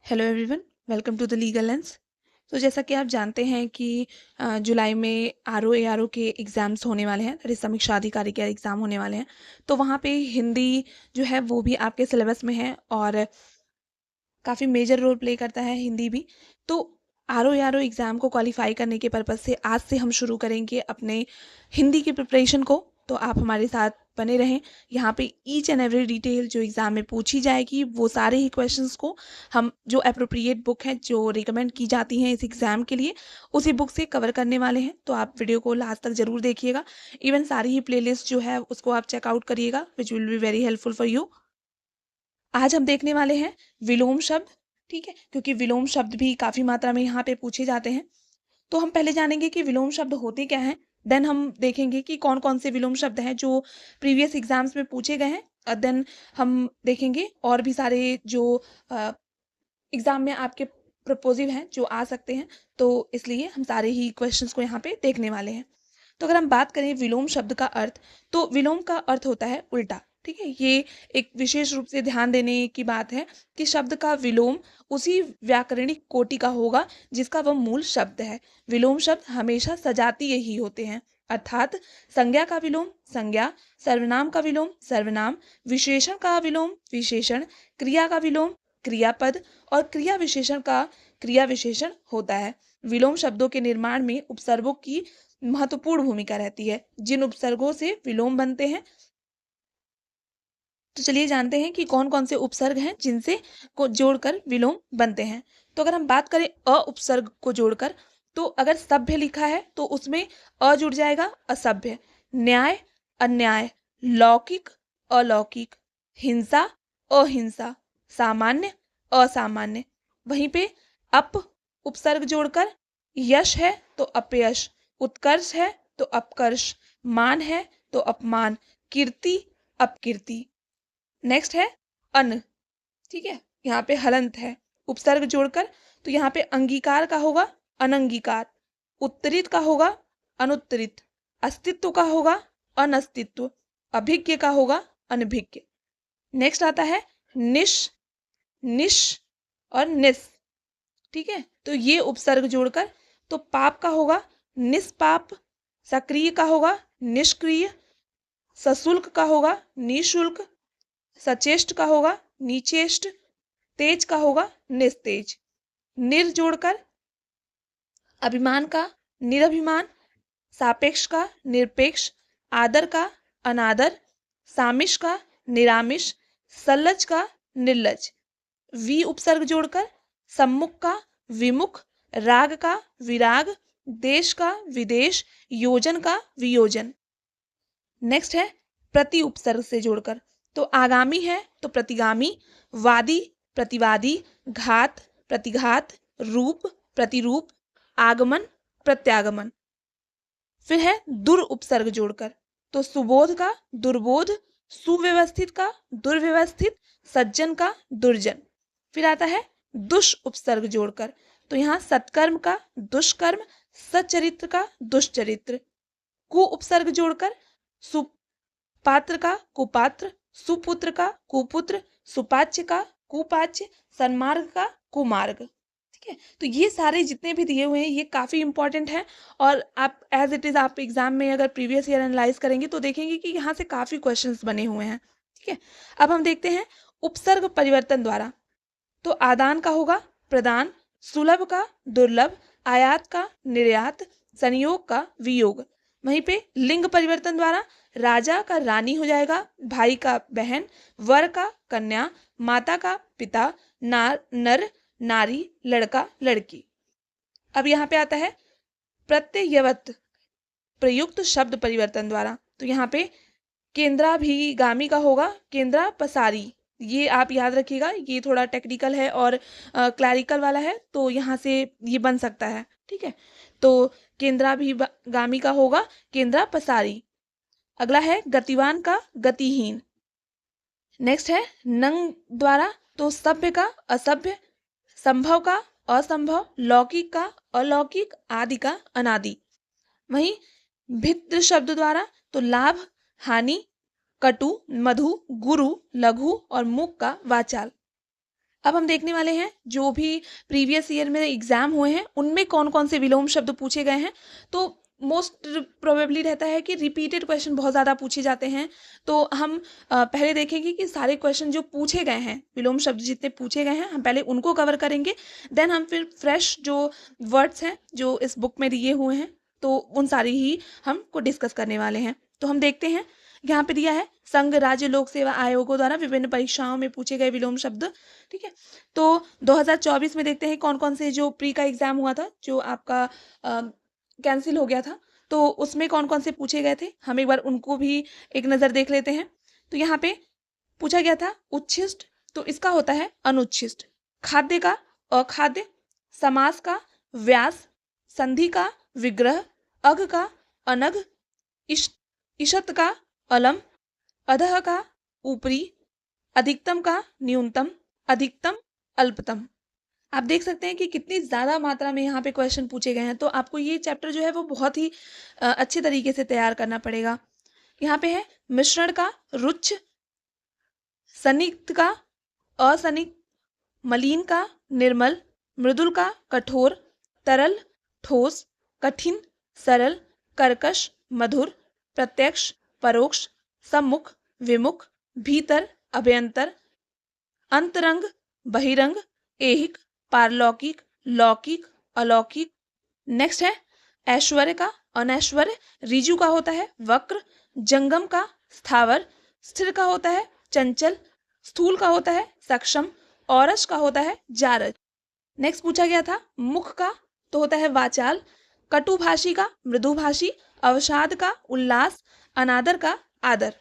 Hello everyone, welcome to the Legal Lens. तो जैसा कि आप जानते हैं कि जुलाई में आर ओ के एग्ज़ाम्स होने वाले हैं, दैट इज़ समीक्षा अधिकारी के एग्ज़ाम होने वाले हैं। तो वहाँ पे हिंदी जो है वो भी आपके सिलेबस में है और काफ़ी मेजर रोल प्ले करता है हिंदी भी। तो आर ओ एग्ज़ाम को क्वालिफाई करने के पर्पज़ से आज से हम शुरू करेंगे अपने हिंदी की प्रिपरेशन को। तो आप हमारे साथ बने रहें। यहाँ पे ईच एंड एवरी डिटेल जो एग्ज़ाम में पूछी जाएगी वो सारे ही क्वेश्चंस को हम जो एप्रोप्रिएट बुक है जो रिकमेंड की जाती हैं इस एग्ज़ाम के लिए उसी बुक से कवर करने वाले हैं। तो आप वीडियो को लास्ट तक ज़रूर देखिएगा। इवन सारी ही प्लेलिस्ट जो है उसको आप चेकआउट करिएगा, which will be very helpful for you. आज हम देखने वाले हैं विलोम शब्द। ठीक है, क्योंकि विलोम शब्द भी काफ़ी मात्रा में यहाँ पे पूछे जाते हैं। तो हम पहले जानेंगे कि विलोम शब्द होते क्या हैं, देन हम देखेंगे कि कौन कौन से विलोम शब्द हैं जो प्रीवियस एग्जाम्स में पूछे गए हैं, और देन हम देखेंगे और भी सारे जो एग्जाम में आपके प्रपोजिव हैं जो आ सकते हैं। तो इसलिए हम सारे ही क्वेश्चंस को यहाँ पे देखने वाले हैं। तो अगर हम बात करें विलोम शब्द का अर्थ, तो विलोम का अर्थ होता है उल्टा। ठीक है, ये एक विशेष रूप से ध्यान देने की बात है कि शब्द का विलोम उसी व्याकरणिक कोटि का होगा जिसका वह मूल शब्द है। विलोम शब्द हमेशा सजातीय ही होते हैं, अर्थात संज्ञा का विलोम संज्ञा, सर्वनाम का विलोम सर्वनाम, विशेषण का विलोम विशेषण, क्रिया का विलोम क्रियापद और क्रिया विशेषण का क्रिया विशेषण होता है। विलोम शब्दों के निर्माण में उपसर्गों की महत्वपूर्ण भूमिका रहती है। जिन उपसर्गों से विलोम बनते हैं, तो चलिए जानते हैं कि कौन कौन से उपसर्ग हैं जिनसे को जोड़कर विलोम बनते हैं। तो अगर हम बात करें अ उपसर्ग को जोड़कर, तो अगर सभ्य लिखा है तो उसमें अ जुड़ जाएगा असभ्य, न्याय अन्याय, लौकिक अलौकिक, हिंसा अहिंसा, सामान्य असामान्य। वहीं पे अप उपसर्ग जोड़कर यश है तो अपयश, उत्कर्ष है तो अपकर्ष, मान है तो अपमान, कीर्ति अपकीर्ति। नेक्स्ट है अन। ठीक है, यहाँ पे हलंत है उपसर्ग जोड़कर, तो यहाँ पे अंगीकार का होगा अनंगीकार, उत्तरित का होगा अनुत्तरित, अस्तित्व का होगा अनस्तित्व, अभिज्ञ का होगा अनभिज्ञ। नेक्स्ट आता है निश निश और निस। ठीक है, तो ये उपसर्ग जोड़कर, तो पाप का होगा निष्पाप, सक्रिय का होगा निष्क्रिय, सशुल्क का होगा निशुल्क, सचेष्ट का होगा निचेष्ट, तेज का होगा निस्तेज। निर जोड़कर अभिमान का निरभिमान, सापेक्ष का निरपेक्ष, आदर का अनादर, सामिश का निरामिष, सल्लज का निर्लज। वी उपसर्ग जोड़कर सम्मुख का विमुख, राग का विराग, देश का विदेश, योजन का वियोजन। नेक्स्ट है प्रति उपसर्ग से जोड़कर, तो आगामी है तो प्रतिगामी, वादी प्रतिवादी, घात प्रतिघात, रूप प्रतिरूप, आगमन प्रत्यागमन। फिर है दुर उपसर्ग जोड़कर, तो सुबोध का दुर्बोध, सुव्यवस्थित का दुर्व्यवस्थित, सज्जन का दुर्जन। फिर आता है दुष उपसर्ग जोड़कर, तो यहाँ सत्कर्म का दुष्कर्म, सच्चरित्र का दुष्चरित्र। कु उपसर्ग जोड़कर सुपात्र का कुपात्र, सुपुत्र का कुपुत्र, सुपाच्य का कुपाच्य, सन्मार्ग का कुमार्ग। ठीक है, तो ये सारे जितने भी दिए हुए हैं ये काफ़ी इंपॉर्टेंट हैं, और आप एज इट इज़ आप एग्जाम में अगर प्रीवियस ईयर एनालाइज करेंगे तो देखेंगे कि यहाँ से काफ़ी क्वेश्चंस बने हुए हैं। ठीक है, अब हम देखते हैं उपसर्ग परिवर्तन द्वारा। तो आदान का होगा प्रदान, सुलभ का दुर्लभ, आयात का निर्यात, संयोग का वियोग। वहीं पे लिंग परिवर्तन द्वारा राजा का रानी हो जाएगा, भाई का बहन, वर का कन्या, माता का पिता, नर नारी, लड़का लड़की। अब यहाँ पे आता है प्रत्ययवत प्रयुक्त शब्द परिवर्तन द्वारा, तो यहाँ पे केंद्राभिगामी का होगा केंद्रा पसारी। ये आप याद रखिएगा, ये थोड़ा टेक्निकल है और क्लैरिकल वाला है, तो यहाँ से ये बन सकता है। ठीक है, तो केंद्राभिगामी का होगा केंद्रा पसारी। अगला है गतिवान का गतिहीन। नेक्स्ट है नंग द्वारा, तो सभ्य का असभ्य, संभव का असंभव, लौकिक का अलौकिक, आदि का अनादि। वहीं भित्र शब्द द्वारा, तो लाभ हानि, कटु मधु, गुरु लघु और मुख का वाचाल। अब हम देखने वाले हैं जो भी प्रीवियस ईयर में एग्जाम हुए हैं उनमें कौन कौन से विलोम शब्द पूछे गए हैं। तो मोस्ट प्रोबेबली रहता है कि रिपीटेड क्वेश्चन बहुत ज़्यादा पूछे जाते हैं। तो हम पहले देखेंगे कि सारे क्वेश्चन जो पूछे गए हैं, विलोम शब्द जितने पूछे गए हैं, हम पहले उनको कवर करेंगे। देन हम फिर फ्रेश जो वर्ड्स हैं जो इस बुक में दिए हुए हैं, तो उन सारी ही हमको डिस्कस करने वाले हैं। तो हम देखते हैं, यहाँ पे दिया है संघ राज्य लोक सेवा आयोगों द्वारा विभिन्न परीक्षाओं में पूछे गए विलोम शब्द। ठीक है, तो 2024 में देखते हैं कौन कौन से जो प्री का एग्जाम हुआ था, जो आपका कैंसिल हो गया था, तो उसमें कौन कौन से पूछे गए थे, हम एक बार उनको भी एक नज़र देख लेते हैं। तो यहाँ पे पूछा गया था उच्छिष्ट, तो इसका होता है अनुच्छिष्ट। खाद्य का अखाद्य, समास का व्यास, संधि का विग्रह, अघ का अनघ, इशत का अलम, अधः का ऊपरी, अधिकतम का न्यूनतम, अधिकतम अल्पतम। आप देख सकते हैं कि कितनी ज़्यादा मात्रा में यहाँ पे क्वेश्चन पूछे गए हैं। तो आपको ये चैप्टर जो है वो बहुत ही अच्छे तरीके से तैयार करना पड़ेगा। यहाँ पे है मिश्रण का रुच्छ, संयुक्त का असंयुक्त, मलिन का निर्मल, मृदुल का कठोर, तरल ठोस, कठिन सरल, कर्कश मधुर, प्रत्यक्ष परोक्ष, सम्मुख विमुख, भीतर अभ्यंतर, अंतरंग बहिरंग, ऐहिक पारलौकिक, लौकिक अलौकिक। नेक्स्ट है ऐश्वर्य का अनैश्वर्य, ऋजु का होता है वक्र, जंगम का स्थावर, स्थिर का होता है चंचल, स्थूल का होता है सक्षम, औरस का होता है जारज। नेक्स्ट पूछा गया था मुख का तो होता है वाचाल, कटुभाषी का मृदुभाषी, अवसाद का उल्लास, अनादर का आदर।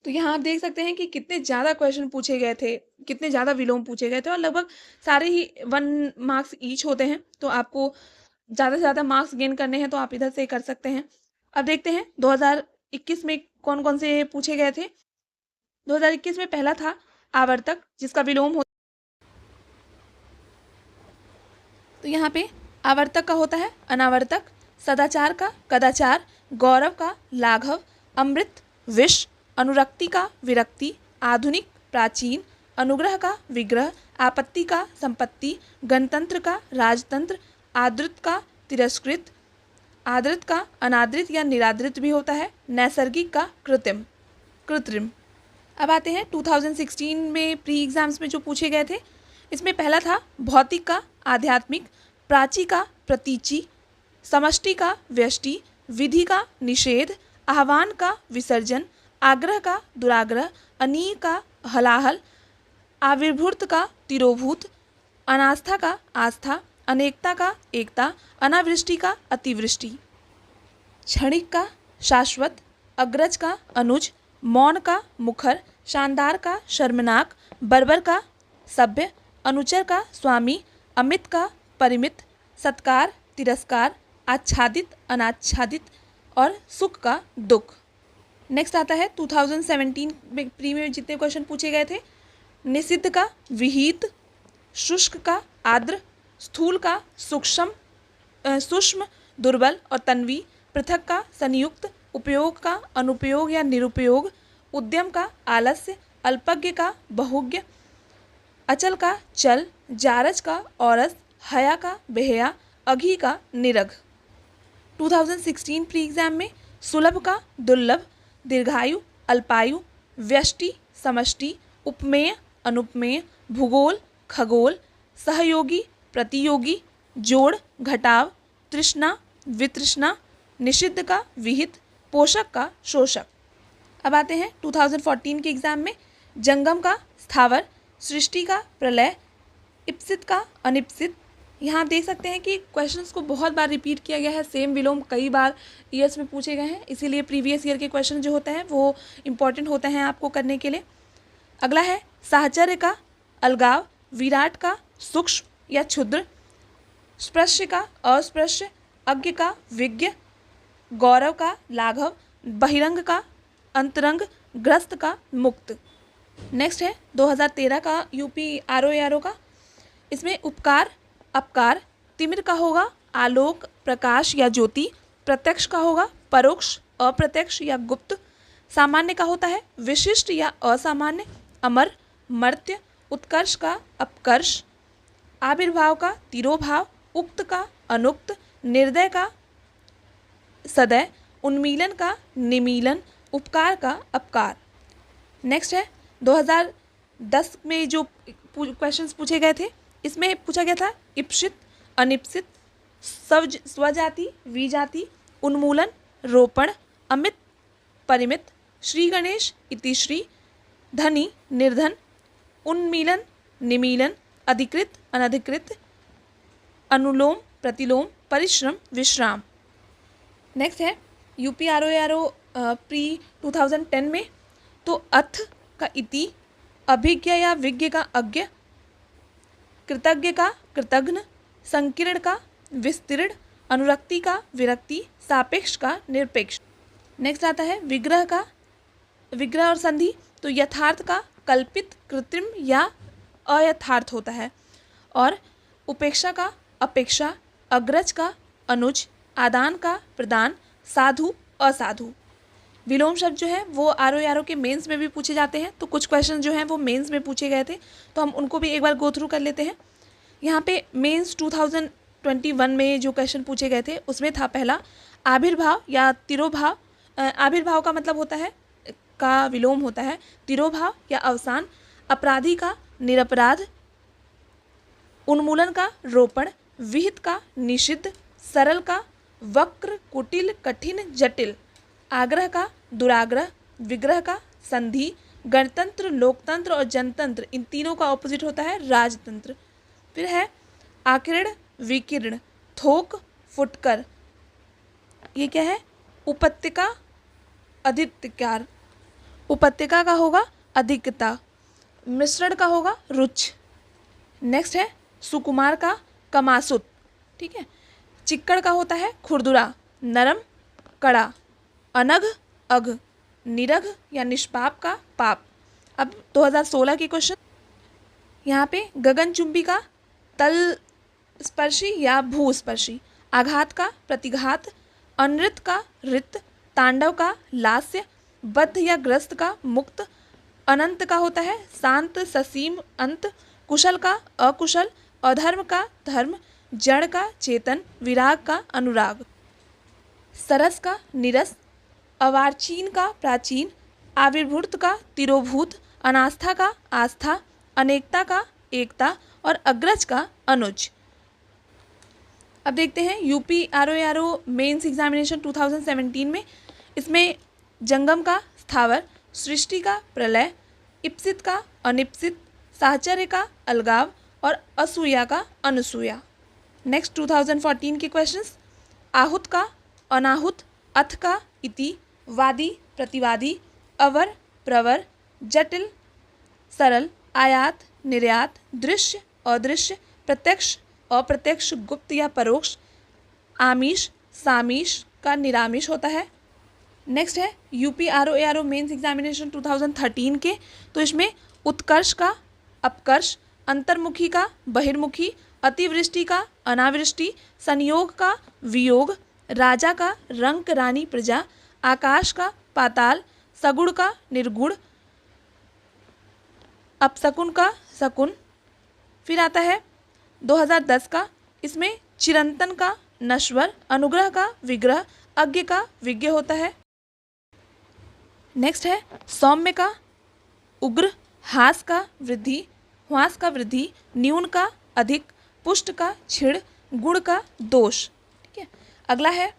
तो यहाँ आप देख सकते हैं कि कितने ज़्यादा क्वेश्चन पूछे गए थे, कितने ज़्यादा विलोम पूछे गए थे, और लगभग सारे ही 1 मार्क्स ईच होते हैं। तो आपको ज़्यादा से ज़्यादा मार्क्स गेन करने हैं तो आप इधर से कर सकते हैं। अब देखते हैं 2021 में कौन कौन से पूछे गए थे। 2021 में पहला था आवर्तक, जिसका विलोम हो, तो यहाँ पे आवर्तक का होता है अनावर्तक, सदाचार का कदाचार, गौरव का लाघव, अमृत विष, अनुरक्ति का विरक्ति, आधुनिक प्राचीन, अनुग्रह का विग्रह, आपत्ति का संपत्ति, गणतंत्र का राजतंत्र, आदृत का तिरस्कृत, आदृत का अनादृत या निरादृत भी होता है, नैसर्गिक का कृत्रिम कृत्रिम। अब आते हैं 2016 में प्री एग्जाम्स में जो पूछे गए थे। इसमें पहला था भौतिक का आध्यात्मिक, प्राची का प्रतीची, समष्टि का व्यष्टि, विधि का निषेध, आह्वान का विसर्जन, आग्रह का दुराग्रह, अनीय का हलाहल, आविर्भूत का तिरोभूत, अनास्था का आस्था, अनेकता का एकता, अनावृष्टि का अतिवृष्टि, क्षणिक का शाश्वत, अग्रज का अनुज, मौन का मुखर, शानदार का शर्मनाक, बर्बर का सभ्य, अनुचर का स्वामी, अमित का परिमित, सत्कार तिरस्कार, आच्छादित अनाच्छादित, और सुख का दुख। नेक्स्ट आता है 2017 में प्री में जितने क्वेश्चन पूछे गए थे। निषिद्ध का विहित, शुष्क का आर्द्र, स्थूल का सूक्ष्म सूक्ष्म दुर्बल और तन्वी, पृथक का संयुक्त, उपयोग का अनुपयोग या निरुपयोग, उद्यम का आलस्य, अल्पज्ञ का बहुज्ञ, अचल का चल, जारज का औरस, हया का बेहया, अघी का निरघ। 2016 प्री एग्जाम में सुलभ का दुर्लभ, दीर्घायु अल्पायु, व्यष्टि समष्टि, उपमेय अनुपमेय, भूगोल खगोल, सहयोगी प्रतियोगी, जोड़ घटाव, तृष्णा वितृष्णा, निषिद्ध का विहित, पोषक का शोषक। अब आते हैं 2014 के एग्जाम में जंगम का स्थावर, सृष्टि का प्रलय, इप्सित का अनिप्सित। यहाँ आप देख सकते हैं कि क्वेश्चंस को बहुत बार रिपीट किया गया है, सेम विलोम कई बार ईयर्स में पूछे गए हैं, इसीलिए प्रीवियस ईयर के क्वेश्चन जो होते हैं वो इम्पॉर्टेंट होते हैं आपको करने के लिए। अगला है साहचर्य का अलगाव, विराट का सूक्ष्म या क्षुद्र, स्पृश्य का अस्पृश्य, अज्ञ का विज्ञ, गौरव का लाघव, बहिरंग का अंतरंग, ग्रस्त का मुक्त। नेक्स्ट है 2013 का यूपी आरओ का। इसमें उपकार अपकार, तिमिर का होगा आलोक प्रकाश या ज्योति, प्रत्यक्ष का होगा परोक्ष अप्रत्यक्ष या गुप्त, सामान्य का होता है विशिष्ट या असामान्य, अमर मर्त्य, उत्कर्ष का अपकर्ष, आविर्भाव का तिरोभाव, उक्त का अनुक्त, निर्दय का सदय, उन्मीलन का निमीलन, उपकार का अपकार। नेक्स्ट है 2010 में जो क्वेश्चंस पूछे गए थे, इसमें पूछा गया था इप्सित, अनिप्सित, स्वजाति, विजाति, उन्मूलन, रोपण, अमित, परिमित, श्री गणेश, इतिश्री, धनी, निर्धन, उन्मीलन, निमीलन, अधिकृत, अनधिकृत, अनुलोम, प्रतिलोम, परिश्रम, विश्राम। नेक्स्ट है यूपी आरओ प्री 2010 में, तो अथ का इति, अभिज्ञ या विज्ञ का अज्ञ, कृतज्ञ का कृतघ्न, संकीर्ण का विस्तीर्ण, अनुरक्ति का विरक्ति, सापेक्ष का निरपेक्ष। नेक्स्ट आता है विग्रह और संधि, तो यथार्थ का कल्पित, कृत्रिम या अयथार्थ होता है, और उपेक्षा का अपेक्षा, अग्रज का अनुज, आदान का प्रदान, साधु असाधु। विलोम शब्द जो है वो आरओ के मेंस में भी पूछे जाते हैं, तो कुछ क्वेश्चन जो हैं वो मेंस में पूछे गए थे, तो हम उनको भी एक बार गो थ्रू कर लेते हैं। यहाँ पे मेंस 2021 में जो क्वेश्चन पूछे गए थे उसमें था पहला आविर्भाव या तिरोभाव। आविर्भाव का मतलब होता है का विलोम होता है, तिरोभाव या अवसान, अपराधी का निरपराध, उन्मूलन का रोपण, विहित का निषिद्ध, सरल का वक्र, कुटिल, कठिन, जटिल, आग्रह का दुराग्रह, विग्रह का संधि, गणतंत्र, लोकतंत्र और जनतंत्र, इन तीनों का ऑपोजिट होता है राजतंत्र। फिर है आकीर्ण, विकीर्ण, थोक, फुटकर, ये क्या है उपत्यका, अधिकार, उपत्यका का होगा अधिकता, मिश्रण का होगा रुच। नेक्स्ट है सुकुमार का कमासुत, ठीक है, चिक्कड़ का होता है खुरदुरा, नरम, कड़ा, अनघ, अघ, निरघ या निष्पाप का पाप। अब 2016 के क्वेश्चन, यहाँ पे गगनचुंबी का तल स्पर्शी या भूस्पर्शी, आघात का प्रतिघात, अनृत का रित, तांडव का लास्य, बद्ध या ग्रस्त का मुक्त, अनंत का होता है शांत, ससीम, अंत, कुशल का अकुशल, अधर्म का धर्म, जड़ का चेतन, विराग का अनुराग, सरस का निरस, अवार्चीन का प्राचीन, आविर्भूत का तिरोभूत, अनास्था का आस्था, अनेकता का एकता और अग्रज का अनुज। अब देखते हैं यूपी आरओ मेंस एग्जामिनेशन 2017 में, इसमें जंगम का स्थावर, सृष्टि का प्रलय, इप्सित का अनिप्सित, साहचर्य का अलगाव और असूया का अनुसूया। नेक्स्ट 2014 के क्वेश्चंस, आहूत का अनाहुत, अथ का इति, वादी, प्रतिवादी, अवर, प्रवर, जटिल, सरल, आयात, निर्यात, दृश्य, अदृश्य, प्रत्यक्ष, अप्रत्यक्ष, गुप्त या परोक्ष, आमिष, सामिष का निरामिष होता है। नेक्स्ट है यूपी आरओ मेंस एग्जामिनेशन 2013 के, तो इसमें उत्कर्ष का अपकर्ष, अंतर्मुखी का बहिर्मुखी, अतिवृष्टि का अनावृष्टि, संयोग का वियोग, राजा का रंक, रानी, प्रजा, आकाश का पाताल, सगुण का निर्गुण, अपशकुन का शकुन। फिर आता है 2010 का, इसमें चिरंतन का नश्वर, अनुग्रह का विग्रह, अज्ञ का विज्ञ होता है। नेक्स्ट है सौम्य का उग्र, हास का वृद्धि, ह्वास का वृद्धि, न्यून का अधिक, पुष्ट का छिड़, गुण का दोष। ठीक है, अगला है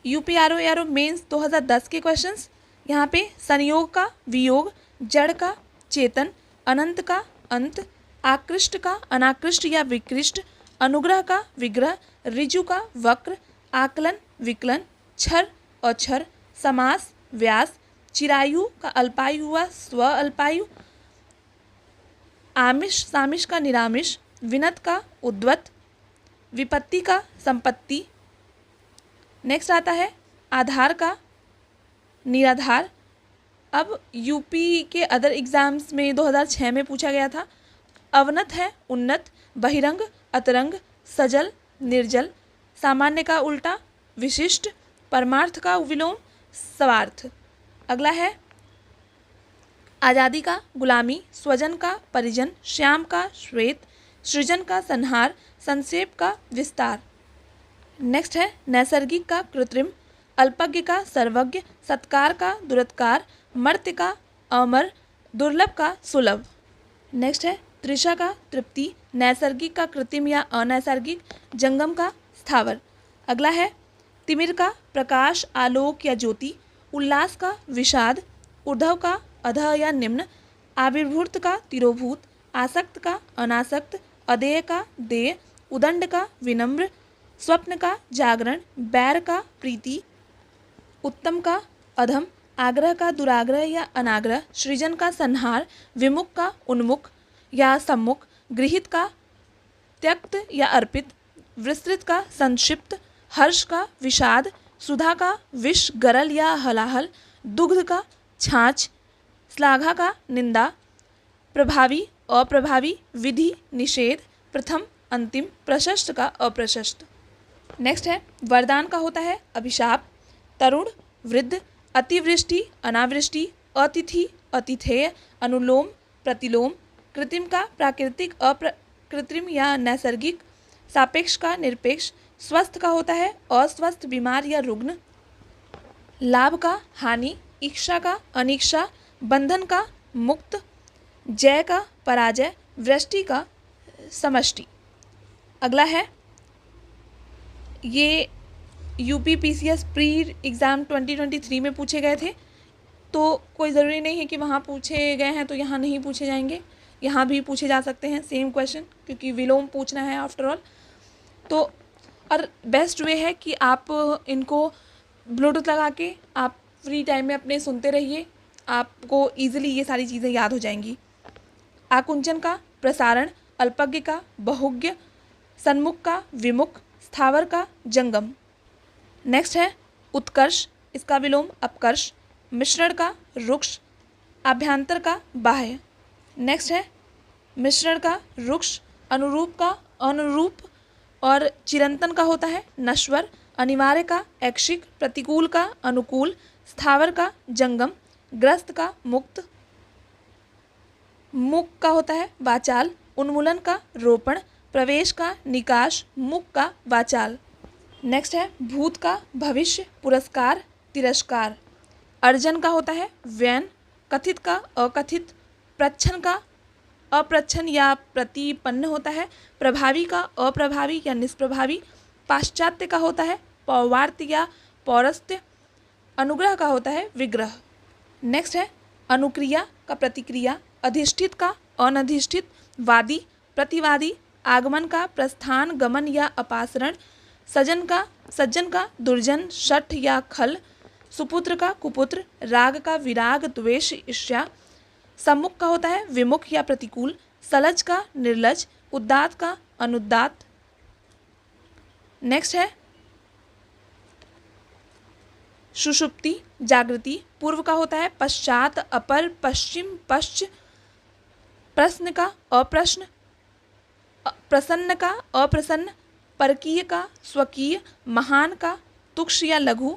यूपी आरओ मेंस 2010 के क्वेश्चंस। यहाँ पे संयोग का वियोग, जड़ का चेतन, अनंत का अंत, आकृष्ट का अनाकृष्ट या विकृष्ट, अनुग्रह का विग्रह, ऋजु का वक्र, आकलन विकलन, क्षर अक्षर, समास व्यास, चिरायु का अल्पायु व स्व अल्पायु, आमिष सामिष का निरामिष, विनत का उद्वत, विपत्ति का संपत्ति। नेक्स्ट आता है आधार का निराधार। अब यूपी के अदर एग्जाम्स में 2006 में पूछा गया था। अवनत है उन्नत, बहिरंग अतरंग, सजल निर्जल, सामान्य का उल्टा विशिष्ट, परमार्थ का विलोम स्वार्थ। अगला है आज़ादी का गुलामी, स्वजन का परिजन, श्याम का श्वेत, सृजन का संहार, संक्षेप का विस्तार। नेक्स्ट है नैसर्गिक का कृत्रिम, अल्पज्ञ का सर्वज्ञ, सत्कार का दुरत्कार, मर्त्य का अमर, दुर्लभ का सुलभ। नेक्स्ट है तृषा का तृप्ति, नैसर्गिक का कृत्रिम या अनैसर्गिक, जंगम का स्थावर। अगला है तिमिर का प्रकाश, आलोक या ज्योति, उल्लास का विषाद, ऊर्ध्व का अधः या निम्न, आविर्भूत का तिरोभूत, आसक्त का अनासक्त, अदेय का देय, उदंड का विनम्र, स्वप्न का जागरण, बैर का प्रीति, उत्तम का अधम, आग्रह का दुराग्रह या अनाग्रह, सृजन का संहार, विमुख का उन्मुख या सम्मुख, गृहीत का त्यक्त या अर्पित, विस्तृत का संक्षिप्त, हर्ष का विषाद, सुधा का विष, गरल या हलाहल, दुग्ध का छाछ, श्लाघा का निंदा, प्रभावी अप्रभावी, विधि निषेध, प्रथम अंतिम, प्रशस्त का अप्रशस्त। नेक्स्ट है वरदान का होता है अभिशाप, तरुण, वृद्ध, अतिवृष्टि, अनावृष्टि, अतिथि, अतिथेय, अनुलोम, प्रतिलोम, कृत्रिम का प्राकृतिक, अकृत्रिम या नैसर्गिक, सापेक्ष का निरपेक्ष, स्वस्थ का होता है अस्वस्थ, बीमार या रुग्ण, लाभ का हानि, इच्छा का अनिच्छा, बंधन का मुक्त, जय का पराजय, वृष्टि का समष्टि। अगला है ये यूपीपीसीएस प्री एग्ज़ाम 2023 में पूछे गए थे, तो कोई ज़रूरी नहीं है कि वहाँ पूछे गए हैं तो यहाँ नहीं पूछे जाएंगे, यहाँ भी पूछे जा सकते हैं सेम क्वेश्चन, क्योंकि विलोम पूछना है आफ्टर ऑल। तो और बेस्ट वे है कि आप इनको ब्लूटूथ लगा के आप फ्री टाइम में अपने सुनते रहिए, आपको ईजिली ये सारी चीज़ें याद हो जाएंगी। आकुंचन का प्रसारण, अल्पज्ञ का बहुज्ञ, सन्मुख का विमुख, स्थावर का जंगम। नेक्स्ट है उत्कर्ष, इसका विलोम अपकर्ष, मिश्रण का रुक्ष, आभ्यंतर का बाह्य। नेक्स्ट है मिश्रण का रुक्ष, अनुरूप का अनुरूप, और चिरंतन का होता है नश्वर, अनिवार्य का ऐच्छिक, प्रतिकूल का अनुकूल, स्थावर का जंगम, ग्रस्त का मुक्त, मुक का होता है वाचाल, उन्मूलन का रोपण, प्रवेश का निकाश, मुख का वाचाल। नेक्स्ट है भूत का भविष्य, पुरस्कार, तिरस्कार, अर्जन का होता है व्यन, कथित का अकथित, प्रच्छन का अप्रच्छन या प्रतिपन्न होता है, प्रभावी का अप्रभावी या निष्प्रभावी, पाश्चात्य का होता है पौवार्त्य या पौरस्त्य, अनुग्रह का होता है विग्रह। नेक्स्ट है अनुक्रिया का प्रतिक्रिया, अधिष्ठित का अनधिष्ठित, वादी, प्रतिवादी, आगमन का प्रस्थान, गमन या अपासरण, सज्जन का दुर्जन, शठ या खल, सुपुत्र का कुपुत्र, राग का विराग, द्वेष, ईर्ष्या, सम्मुख का होता है विमुख या प्रतिकूल, सलज का निर्लज, उदात्त का अनुदात्त। नेक्स्ट है सुषुप्ति, जागृति, पूर्व का होता है पश्चात, अपर, पश्चिम, पश्च, प्रश्न का अप्रश्न, प्रसन्न का अप्रसन्न, परकीय का स्वकीय, महान का तुक्ष या लघु,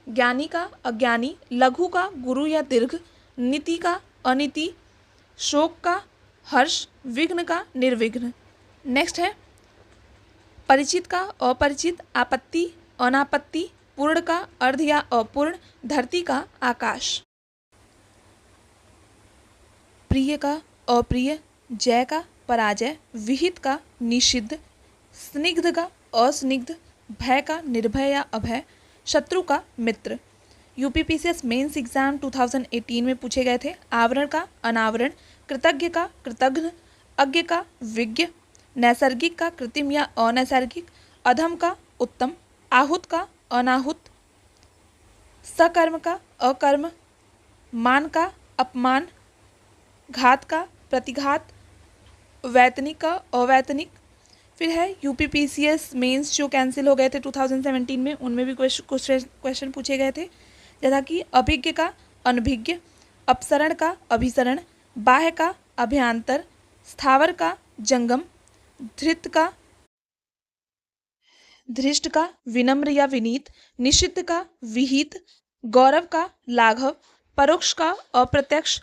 ज्ञानी का अज्ञानी, लघु का गुरु या दीर्घ, नीति का अनीति, शोक का हर्ष, विघ्न का निर्विघ्न। नेक्स्ट है परिचित का अपरिचित, आपत्ति, अनापत्ति, पूर्ण का अर्ध या अपूर्ण, धरती का आकाश, प्रिय का अप्रिय, जय का पराजय, विहित का निषिद्ध, स्निग्ध का अस्निग्ध, भय का निर्भय या अभय, शत्रु का मित्र। यूपीपीसीएस मेंस एग्जाम 2018 में पूछे गए थे। आवरण का अनावरण, कृतज्ञ का कृतघ्न, अज्ञ का विज्ञ, नैसर्गिक का कृत्रिम या अनैसर्गिक, अधम का उत्तम, आहूत का अनाहुत, सकर्म का अकर्म, मान का अपमान, घात का प्रतिघात, वैतनिक का अवैतनिक। फिर है यूपीपीसीएस मेंस जो कैंसिल हो गए थे 2017 में, उनमें भी क्वेश्चन पूछे गए थे, जैसा कि अभिज्ञ का अनभिज्ञ, अपसरण का अभिसरण, बाह्य का अभ्यंतर, स्थावर का जंगम, धृत का धृष्ट का विनम्र या विनीत, निषिद्ध का विहित, गौरव का लाघव, परोक्ष का अप्रत्यक्ष,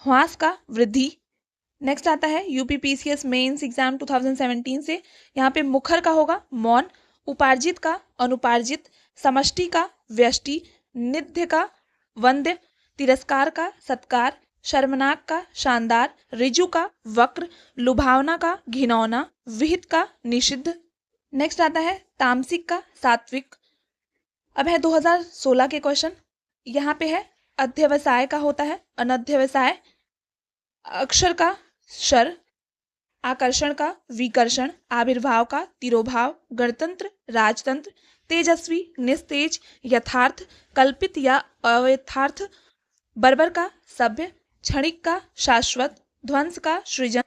ह्वास का वृद्धि। नेक्स्ट आता है यूपीपीसीएस मेंस एग्जाम 2017 से, यहाँ पे मुखर का होगा मौन, उपार्जित का अनुपार्जित, समष्टि का व्यष्टि, निध्य का वंद्य, तिरस्कार का सत्कार, शर्मनाक का शानदार, ऋजु का वक्र, लुभावना का घिनौना, विहित का निषिद्ध। नेक्स्ट आता है तामसिक का सात्विक। अब है 2016 के क्वेश्चन। यहाँ पे है अध्यवसाय का होता है अनध्यवसाय, अक्षर का शर, आकर्षण का विकर्षण, आविर्भाव का तिरोभाव, गणतंत्र राजतंत्र, तेजस्वी निस्तेज, यथार्थ कल्पित या अयथार्थ, बर्बर का सभ्य, क्षणिक का शाश्वत, ध्वंस का सृजन।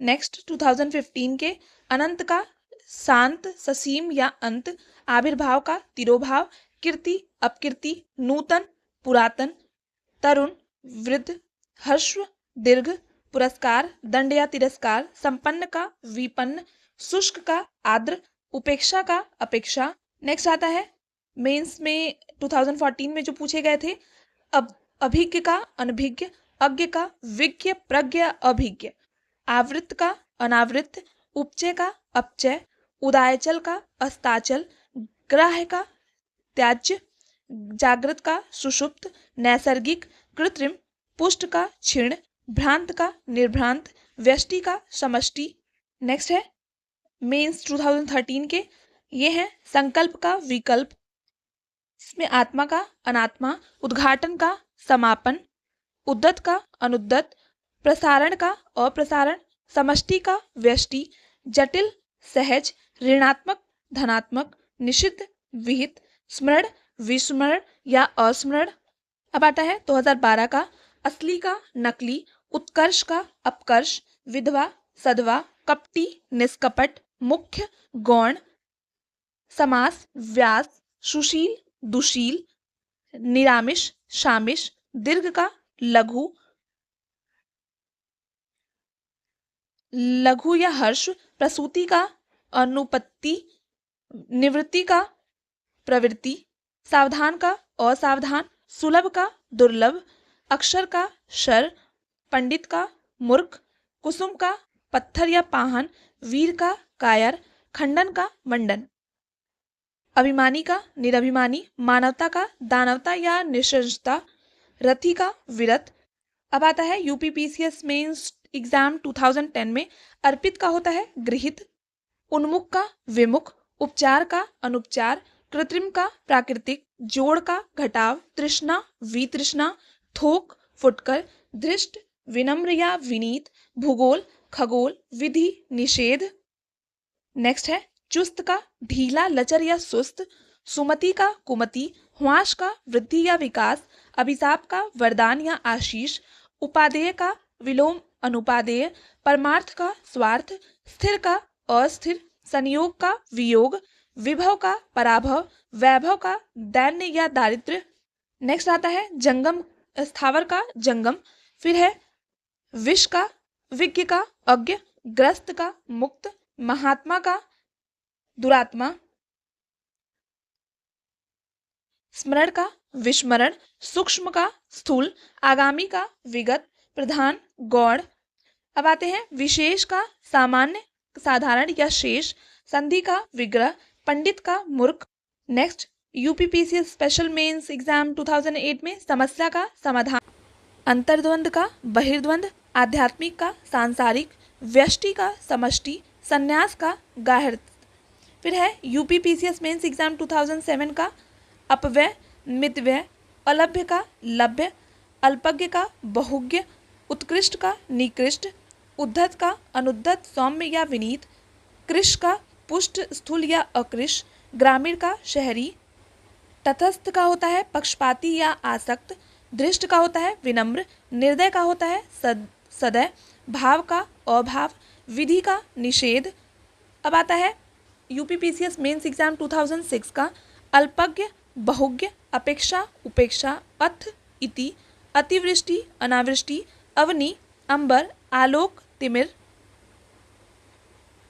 नेक्स्ट 2015 के अनंत का शांत ससीम या अंत, आविर्भाव का तिरोभाव, कीर्ति अपकीर्ति, नूतन पुरातन, तरुण वृद्ध, हर्ष दीर्घ, पुरस्कार दंड या तिरस्कार, संपन्न का विपन्न, शुष्क का आर्द्र, उपेक्षा का अपेक्षा। नेक्स्ट आता है मेंस में 2014 में जो पूछे गए थे, अब अभिज्ञ का अनभिज्ञ, अज्ञ का विज्ञ प्रज्ञ अभिज्ञ, आवृत्त का अनावृत्त, उपचय का अपचय, उदायचल का अस्ताचल, ग्राह्य का त्याज्य, जागृत का सुषुप्त, नैसर्गिक कृत्रिम, पुष्ट का क्षीण, भ्रांत का निर्भ्रांत, व्यष्टि का समष्टि। नेक्स्ट है मेंस 2013 के, ये है संकल्प का विकल्प, इसमें आत्मा का अनात्मा, उद्घाटन का समापन, उद्दत का अनुद्दत, प्रसारण का अप्रसारण, समष्टि का व्यष्टि, जटिल सहज, ऋणात्मक धनात्मक, निषिद्ध विहित, स्मरण विस्मरण या अस्मरण। अब आता है 2012 का असली का नकली, उत्कर्ष का अपकर्ष, विधवा सधवा, कपटी निष्कपट, मुख्य गौण, समास व्यास, सुशील दुशील, निरामिष शामिश, दीर्घ का लघु, लघु या हर्ष, प्रसूति का अनुपत्ति, निवृत्ति का प्रवृत्ति, सावधान का असावधान, सुलभ का दुर्लभ, अक्षर का शर, पंडित का मूर्ख, कुसुम का पत्थर या पाहन, वीर का कायर, खंडन का मंडन, अभिमानी का निरभिमानी, मानवता का दानवता या निशंसता, रथी का विरत। अब आता है यूपीपीसीएस मेंस एग्जाम 2010 में, अर्पित का होता है गृहित, उन्मुख का विमुख, उपचार का अनुपचार, कृत्रिम का प्राकृतिक, जोड़ का घटाव, तृष्णा वितृष्णा, थोक फुटकर, धृष्ट विनम्र या विनीत, भूगोल खगोल, विधि निषेध। नेक्स्ट है चुस्त का ढीला लचर या सुस्त, सुमति का कुमति, ह्वास का वृद्धि या विकास, अभिशाप का वरदान या आशीष, उपादेय का विलोम अनुपादेय, परमार्थ का स्वार्थ, स्थिर का अस्थिर, संयोग का वियोग, विभव का पराभव, वैभव का दैन्य या दारिद्र्य। नेक्स्ट आता है जंगम, स्थावर का जंगम, फिर है विष का विज्ञ का अज्ञ, ग्रस्त का मुक्त, महात्मा का दुरात्मा, स्मरण का विस्मरण, सूक्ष्म का स्थूल, आगामी का विगत, प्रधान गौड़। अब आते हैं विशेष का सामान्य साधारण या शेष, संधि का विग्रह, पंडित का मूर्ख। Next UPPCS special mains exam 2008 में समस्या का समाधान, अंतर्द्वंद का बहिर्द्वंद, आध्यात्मिक का सांसारिक, व्यष्टि का समष्टि, संन्यास का गाहर्थ। फिर है यूपीपीसीएस मेंस एग्जाम 2007 का अपव्यय मितव्यय, अलभ्य का लभ्य, अल्पज्ञ का बहुज्ञ, उत्कृष्ट का निकृष्ट, उद्धत का अनुद्धत सौम्य या विनीत, कृश का पुष्ट स्थूल या अकृश, ग्रामीण का शहरी, तटस्थ का होता है पक्षपाती या आसक्त, दृष्ट का होता है विनम्र, निर्दय का होता है सदय, भाव का अभाव, विधि का निषेध। अब आता है यूपीपीसीएस मेंस एग्जाम 2006 का अल्पज्ञ बहुज्ञ, अपेक्षा उपेक्षा, अथ इति, अतिवृष्टि अनावृष्टि, अवनि अंबर, आलोक तिमिर,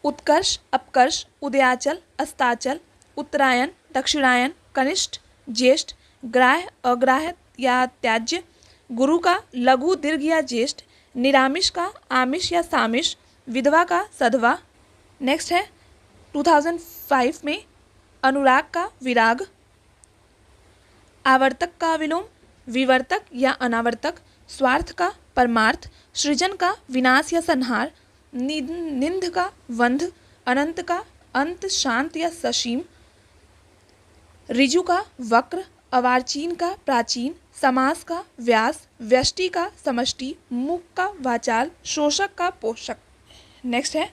उत्कर्ष अपकर्ष, उदयाचल अस्ताचल, उत्तरायण दक्षिणायन, कनिष्ठ ज्येष्ठ, ग्राह्य अग्राह्य या त्याज्य, गुरु का लघु दीर्घ या ज्येष्ठ, निरामिष का आमिष या सामिष, विधवा का सधवा। नेक्स्ट है 2005 में अनुराग का विराग, आवर्तक का विलोम, विवर्तक या अनावर्तक, स्वार्थ का परमार्थ, सृजन का विनाश या संहार, निंद का वंध, अनंत का अंत, शांत या ससीम, ऋजु का वक्र, अवार्चीन का प्राचीन, समास का व्यास, व्यष्टि का समष्टि, मूक का वाचाल, शोषक का पोषक। नेक्स्ट है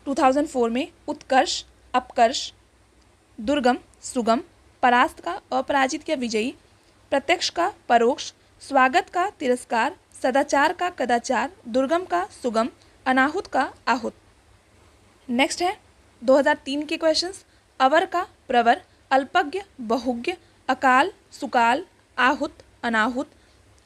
2004 में उत्कर्ष, अपकर्ष, दुर्गम, सुगम, परास्त का अपराजित या विजयी, प्रत्यक्ष का परोक्ष, स्वागत का तिरस्कार, सदाचार का कदाचार, दुर्गम का सुगम, अनाहुत का आहुत। नेक्स्ट है 2003 के क्वेश्चंस। अवर का प्रवर, अल्पज्ञ, बहुज्ञ, अकाल, सुकाल, आहूत, अनाहुत,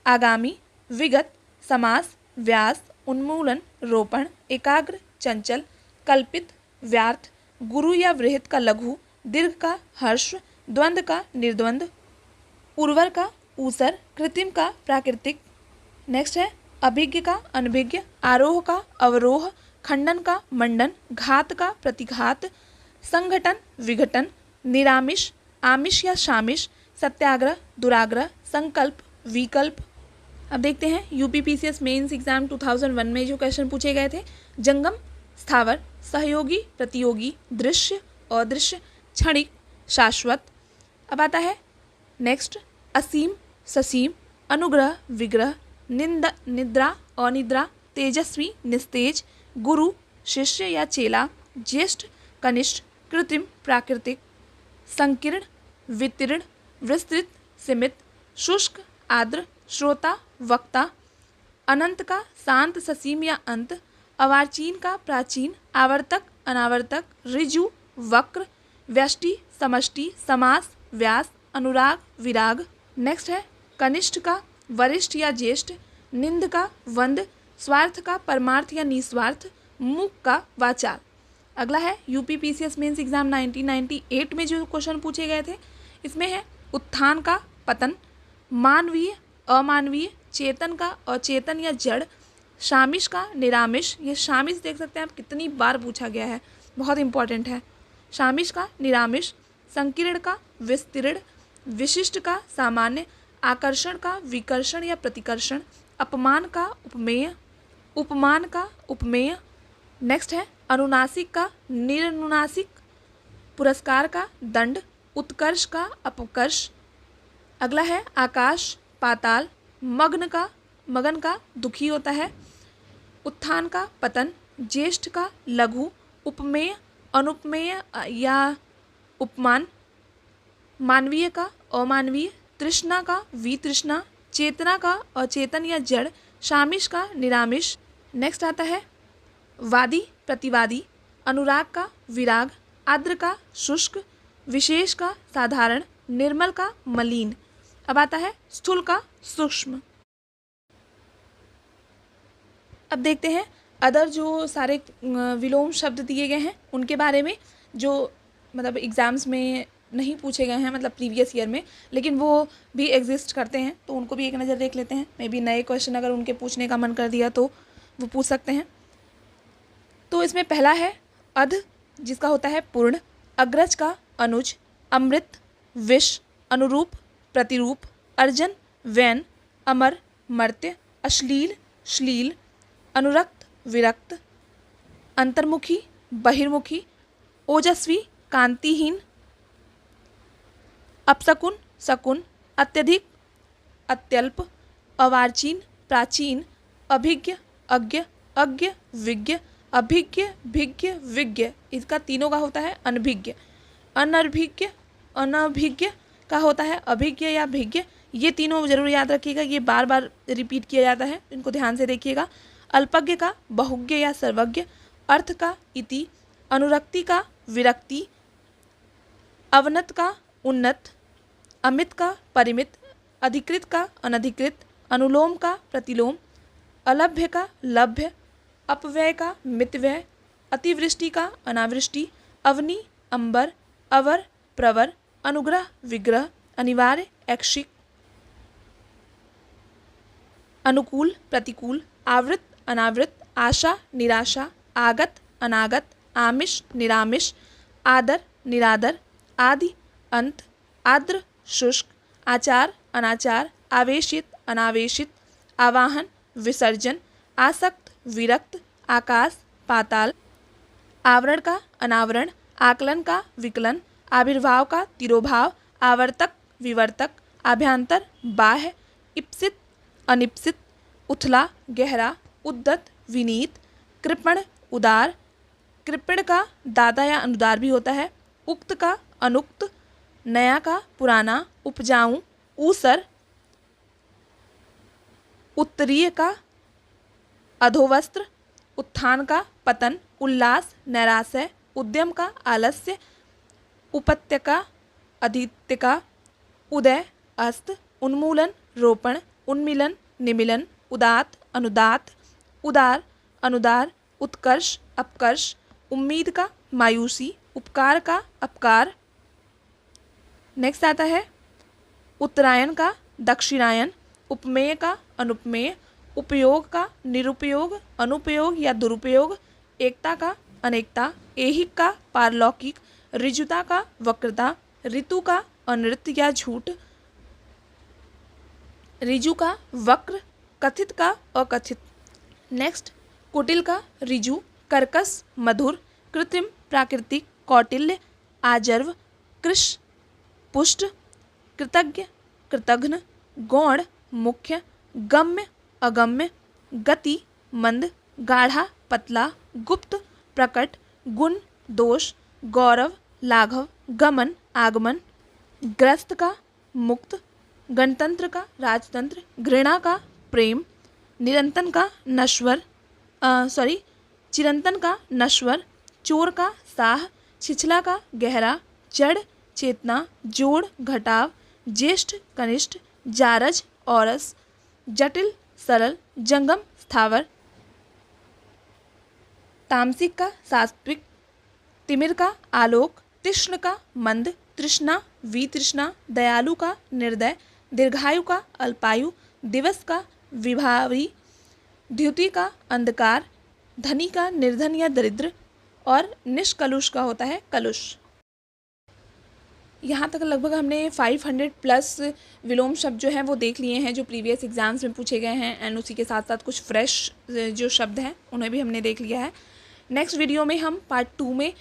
आगामी, विगत, समास, व्यास, उन्मूलन, रोपण, एकाग्र, चंचल, कल्पित, व्यार्थ, गुरु या वृहत का लघु, दीर्घ का हर्ष, द्वंद्व का निर्द्वंद, उर्वर का ऊसर, कृत्रिम का प्राकृतिक। नेक्स्ट है अभिज्ञ का अनभिज्ञ, आरोह का अवरोह, खंडन का मंडन, घात का प्रतिघात, संघटन, विघटन, निरामिष, आमिष या शामिष, सत्याग्रह, दुराग्रह, संकल्प, विकल्प। अब देखते हैं यूपीपीसीएस मेंस एग्जाम 2001 में जो क्वेश्चन पूछे गए थे। जंगम, स्थावर, सहयोगी, प्रतियोगी, दृश्य, अदृश्य, क्षणिक, शाश्वत। अब आता है नेक्स्ट असीम, ससीम, अनुग्रह, विग्रह, निद्रा, अनिद्रा, तेजस्वी, निस्तेज, गुरु, शिष्य या चेला, ज्येष्ठ, कनिष्ठ, कृत्रिम, प्राकृतिक, संकीर्ण, वितीर्ण, विस्तृत, सीमित, शुष्क, आर्द्र, श्रोता, वक्ता, अनंत का शांत, ससीम या अंत, अवार्चीन का प्राचीन, आवर्तक, अनावर्तक, ऋजु, वक्र, व्यष्टि, समष्टि, समास, व्यास, अनुराग, विराग। नेक्स्ट है कनिष्ठ का वरिष्ठ या ज्येष्ठ, निंद का वंद, स्वार्थ का परमार्थ या निस्वार्थ, मूक का वाचाल। अगला है यूपीपीसीएस मेंस एग्जाम 1998 में जो क्वेश्चन पूछे गए थे। इसमें है उत्थान का पतन, मानवीय, अमानवीय, चेतन का अचेतन या जड़, शामिश का निरामिष। ये शामिश देख सकते हैं आप कितनी बार पूछा गया है, बहुत इंपॉर्टेंट है। शामिश का निरामिष, संकीर्ण का विस्तीर्ण, विशिष्ट का सामान्य, आकर्षण का विकर्षण या प्रतिकर्षण, अपमान का उपमेय, उपमान का उपमेय। नेक्स्ट है अनुनासिक का निरनुनासिक, पुरस्कार का दंड, उत्कर्ष का अपकर्ष। अगला है आकाश, पाताल, मगन का दुखी होता है, उत्थान का पतन, ज्येष्ठ का लघु, उपमेय, अनुपमेय या उपमान, मानवीय का अमानवीय, तृष्णा का वितृष्णा, चेतना का अचेतन या जड़, शामिश का निरामिष। नेक्स्ट आता है वादी, प्रतिवादी, अनुराग का विराग, आर्द्र का शुष्क, विशेष का साधारण, निर्मल का मलिन। अब आता है स्थूल का सूक्ष्म। अब देखते हैं अदर जो सारे विलोम शब्द दिए गए हैं उनके बारे में, जो मतलब एग्ज़ाम्स में नहीं पूछे गए हैं, मतलब प्रीवियस ईयर में, लेकिन वो भी एग्जिस्ट करते हैं, तो उनको भी एक नज़र देख लेते हैं। मे बी नए क्वेश्चन अगर उनके पूछने का मन कर दिया तो वो पूछ सकते हैं। तो इसमें पहला है अध, जिसका होता है पूर्ण, अग्रज का अनुज, अमृत, विष, अनुरूप, प्रतिरूप, अर्जन, वैन, अमर, मर्त्य, अश्लील, श्लील, अनुरक्त, विरक्त, अंतर्मुखी, बहिर्मुखी, ओजस्वी, कांतिहीन, अपशकुन, शकुन, अत्यधिक, अत्यल्प, अवार्चीन, प्राचीन, अभिज्ञ, अज्ञ, अज्ञ, विज्ञ, अभिज्ञ, भिज्ञ, विज्ञ। इसका तीनों का होता है अनभिज्ञ। अनभिज्ञ, अनभिज्ञ का होता है अभिज्ञ या भिज्ञ। ये तीनों जरूर याद रखिएगा, ये बार बार रिपीट किया जाता है, इनको ध्यान से देखिएगा। अल्पज्ञ का बहुज्ञ या सर्वज्ञ, अर्थ का इति, अनुरक्ति का विरक्ति, अवनत का उन्नत, अमित का परिमित, अधिकृत का अनधिकृत, अनुलोम का प्रतिलोम, अलभ्य का लभ्य, अपव्यय का मितव्यय, अतिवृष्टि का अनावृष्टि, अवनि, अंबर, अवर, प्रवर, अनुग्रह, विग्रह, अनिवार्य, ऐच्छिक। अनुकूल प्रतिकूल, आवृत अनावृत, आशा निराशा, आगत अनागत, आमिष निरामिष, आदर निरादर, आदि अंत, आर्द्र शुष्क, आचार अनाचार, आवेशित अनावेशित, आवाहन विसर्जन, आसक्त विरक्त, आकाश पाताल, आवरण का अनावरण, आकलन का विकलन, आविर्भाव का तिरोभाव, आवर्तक विवर्तक, आभ्यंतर बाह्य, इप्सित अनिप्सित, उथला गहरा, उद्दत विनीत, कृपण उदार, कृपण का दाता या अनुदार भी होता है, उक्त का अनुक्त, नया का पुराना, उपजाऊ, ऊसर, उत्तरीय का अधोवस्त्र, उत्थान का पतन, उल्लास नैराश्य, उद्यम का आलस्य, उपत्यका अधित्यका, उदय अस्त, उन्मूलन रोपण, उन्मिलन निमिलन, उदात अनुदात, उदार अनुदार, उत्कर्ष अपकर्ष, उम्मीद का मायूसी, उपकार का अपकार। नेक्स्ट आता है उत्तरायण का दक्षिणायन, उपमेय का अनुपमेय, उपयोग का निरुपयोग, अनुपयोग या दुरुपयोग, एकता का अनेकता, ऐहिक का पारलौकिक, ऋजुता का वक्रता, ऋतु का अनृत या झूठ, ऋजु का वक्र, कथित का अकथित। नेक्स्ट कुटिल का ऋजु, कर्कश मधुर, कृत्रिम प्राकृतिक, कौटिल्य आजर्व, कृश पुष्ट, कृतज्ञ कृतघ्न, गौण मुख्य, गम्य अगम्य, गति मंद, गाढ़ा पतला, गुप्त प्रकट, गुण दोष, गौरव लाघव, गमन आगमन, ग्रस्त का मुक्त, गणतंत्र का राजतंत्र, घृणा का प्रेम, निरंतन का नश्वर चिरंतन का नश्वर, चोर का साह, छिछला का गहरा, जड़ चेतना, जोड़ घटाव, ज्येष्ठ कनिष्ठ, जारज औरस, जटिल सरल, जंगम स्थावर, तामसिक का सात्विक, तिमिर का आलोक, तीक्ष्ण का मंद, तृष्णा वितृष्णा, दयालु का निर्दय, दीर्घायु का अल्पायु, दिवस का विभावी, द्युति का अंधकार, धनी का निर्धन या दरिद्र, और निष्कलुष का होता है कलुष। यहाँ तक लगभग हमने 500 प्लस विलोम शब्द जो हैं वो देख लिए हैं जो प्रीवियस एग्जाम्स में पूछे गए हैं, एंड उसी के साथ साथ कुछ फ्रेश जो शब्द हैं उन्हें भी हमने देख लिया है। नेक्स्ट वीडियो में हम पार्ट 2 में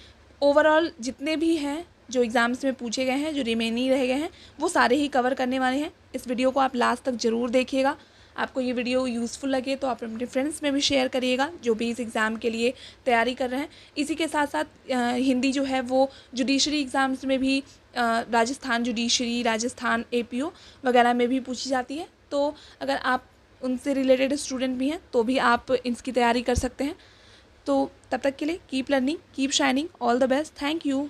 ओवरऑल जितने भी हैं जो एग्ज़ाम्स में पूछे गए हैं, जो रिमेनिंग रह गए हैं, वो सारे ही कवर करने वाले हैं। इस वीडियो को आप लास्ट तक ज़रूर देखिएगा। आपको ये वीडियो यूज़फुल लगे तो आप अपने फ्रेंड्स में भी शेयर करिएगा जो भी इस एग्ज़ाम के लिए तैयारी कर रहे हैं। इसी के साथ साथ हिंदी जो है वो जुडिशरी एग्ज़ाम्स में भी राजस्थान जुडिशरी, राजस्थान APO वगैरह में भी पूछी जाती है। तो अगर आप उनसे रिलेटेड स्टूडेंट भी हैं तो भी आप इसकी तैयारी कर सकते हैं। तो तब तक के लिए keep learning, keep shining, all the best, thank you.